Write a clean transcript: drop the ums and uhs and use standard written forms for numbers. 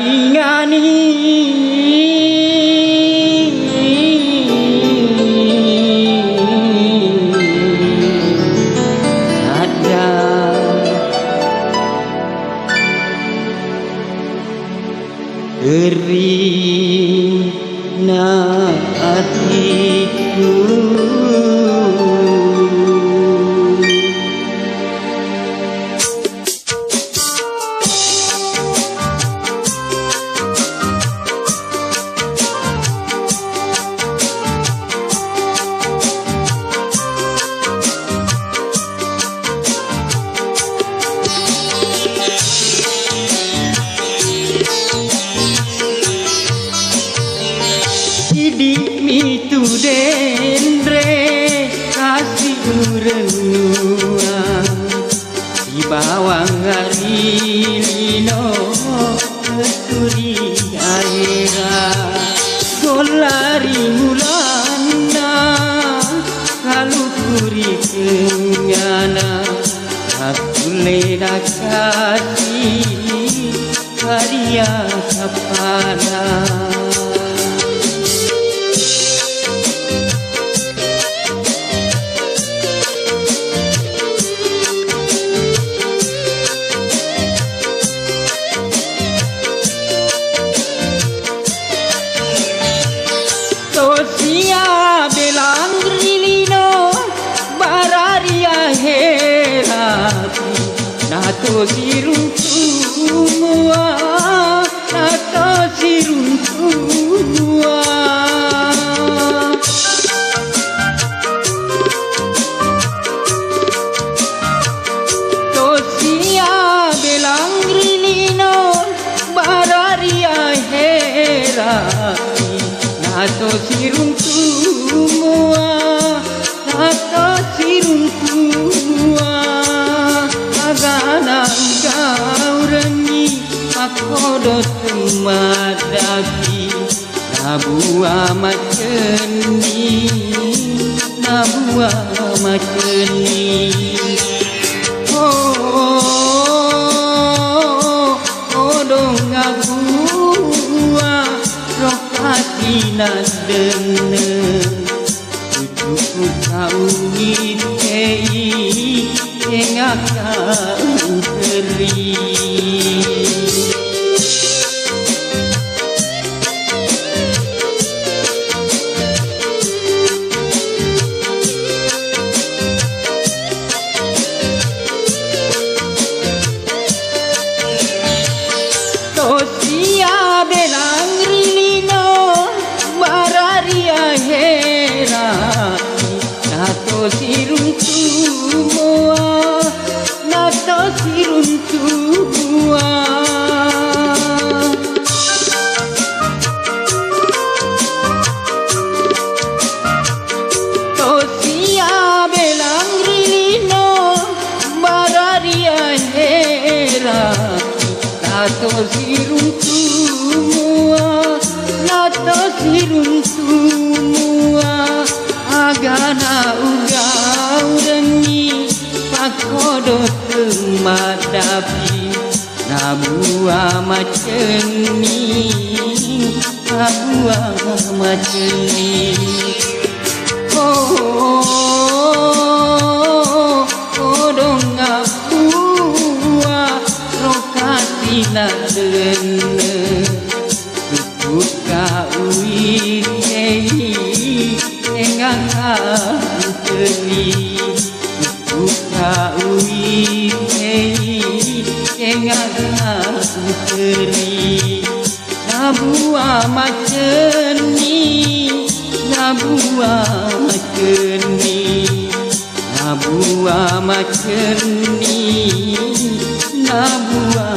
ringani ada kerina hatiku. Mi tu dendre kasih renua di bawah hari lino suri aira golari mulana kalau turi kenyana aku leda kasih karya kepala. Tosia belang rilino bararia herapi nato siruntua nato siruntua Tosia belang rilino bararia herapi nato siruntua nato siruntua agana gaurani akodo temadapi nabua maceni nabua maceni dong abua rokasina dene tujuku kau ngitei engakau keri. Tosia belang rilino bararia herapi nato siruntua nato siruntua Tosia belang rilino bararia herapi nato siruntua nato siruntua agana ugaurani pakodo temadapi nabua maceni nabua maceni dong abua rokasina dene buka uitei engakau keri buka uitei engakau keri nabua maceni nabua maceni nabua maceni nabua